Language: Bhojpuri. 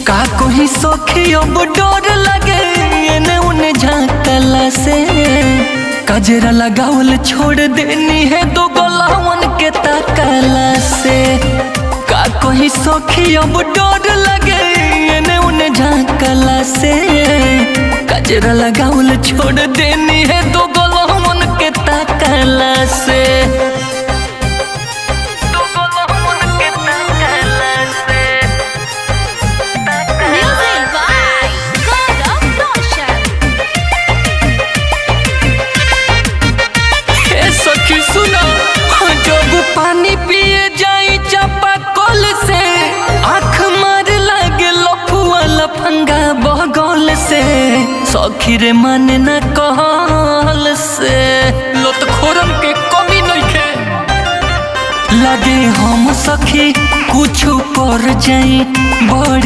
का कोई सखी अब डर लगे एने उने झांकला से। कजरा लगावल छोड़ देनी है दो गलावन के तकला से। का कोई सखी अब डर लगे एने उने झांकला से। कजरा लगावल छोड़ देनी है दो गलावन के तकला से। पानी पिए जाई चापा कल से आँख मार लागे लफुआ लफंगा बगल से। सखी रे माने न कहल से लत खोरम के कमी नइखे। लगे हम सखी कुछ पर जाई बड़